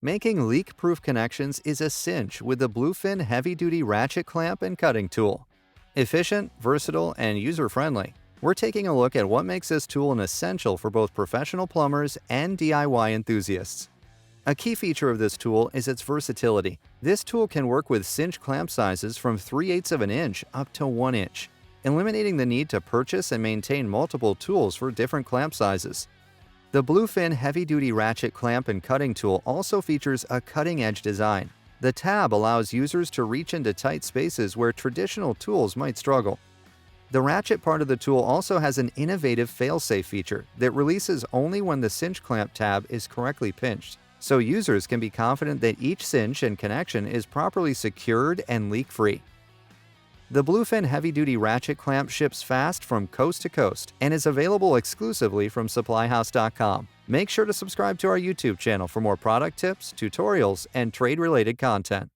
Making leak-proof connections is a cinch with the Bluefin heavy-duty ratchet clamp and cutting tool. Efficient, versatile, and user-friendly, we're taking a look at what makes this tool an essential for both professional plumbers and DIY enthusiasts. A key feature of this tool is its versatility. This tool can work with cinch clamp sizes from 3/8 of an inch up to 1 inch, eliminating the need to purchase and maintain multiple tools for different clamp sizes. The Bluefin heavy-duty ratchet clamp and cutting tool also features a cutting-edge design. The tab allows users to reach into tight spaces where traditional tools might struggle. The ratchet part of the tool also has an innovative fail-safe feature that releases only when the cinch clamp tab is correctly pinched, so users can be confident that each cinch and connection is properly secured and leak-free. The Bluefin heavy-duty ratchet clamp ships fast from coast to coast and is available exclusively from Supplyhouse.com. Make sure to subscribe to our YouTube channel for more product tips, tutorials, and trade-related content.